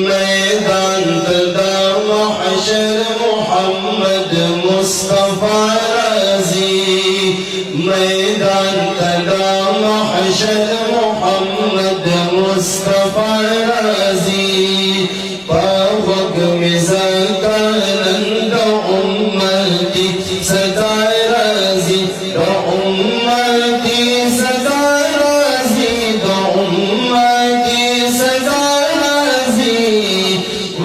मैदान तदा महशर मोहम्मद मुस्तफा राजी, मैदान तदा महशर मोहम्मद मुस्तफा राजी, पावक मिज़कानंद उम्मती सदा राजी, उम्मती सदा राजी, उम्मती सदा राजी,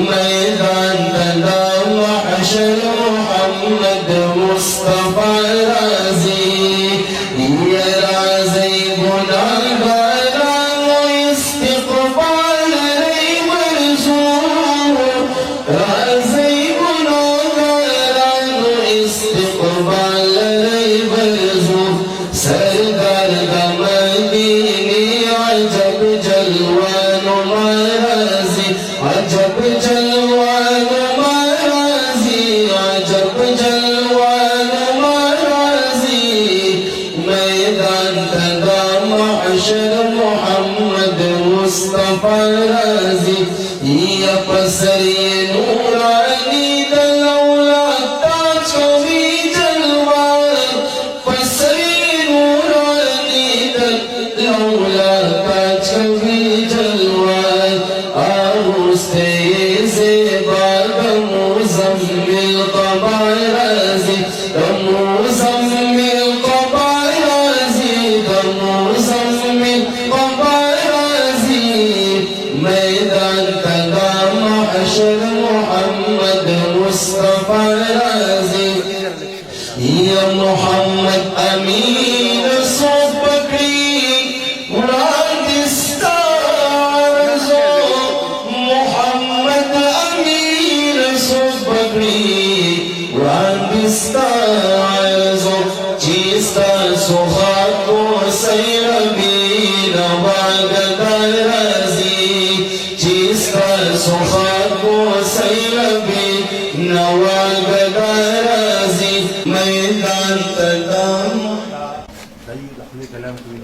मैदान तदा महशर मोहम्मद मुस्तफा राजी, या राज़ी गुनाहगारान इस्तिग़फ़ार रे मंज़ूर, राज़ी गुनाहगारान इस्तिग़फ़ार रे मंज़ूर, सरदार मदीने अजब जलवान महाराज़ी, अजब जलवान महाराज़ी, अजब जलवान महाराज़ी, मैदान तदा महशर मोहम्मद मुस्तफा राज़ी, या पसरी नूरानी दलौला ताज कभी जलवा, पसरी नूरानी दलौला ताज कभी जलवा, आरुस्ते ज़ेबा मुज़म्मिल क़बा राज़ी, मुज़म्मिल क़बा राज़ी, मुज़म्मिल क़बा राज़ी, मैदान तदा महशर मोहम्मद मुस्तफा राज़ी, या मोहम्मद अमीन सोबकरी रागिस्ता आरज़ो, मोहम्मद अमीन सोबकरी रागिस्ता आरज़ो, चीस्ता सुहाको सैरबी नवागदार राज़ी, चीस्ता सुहाको सैरबी नवागदार राज़ी, मैदान तदा زي لحظة كلام طويل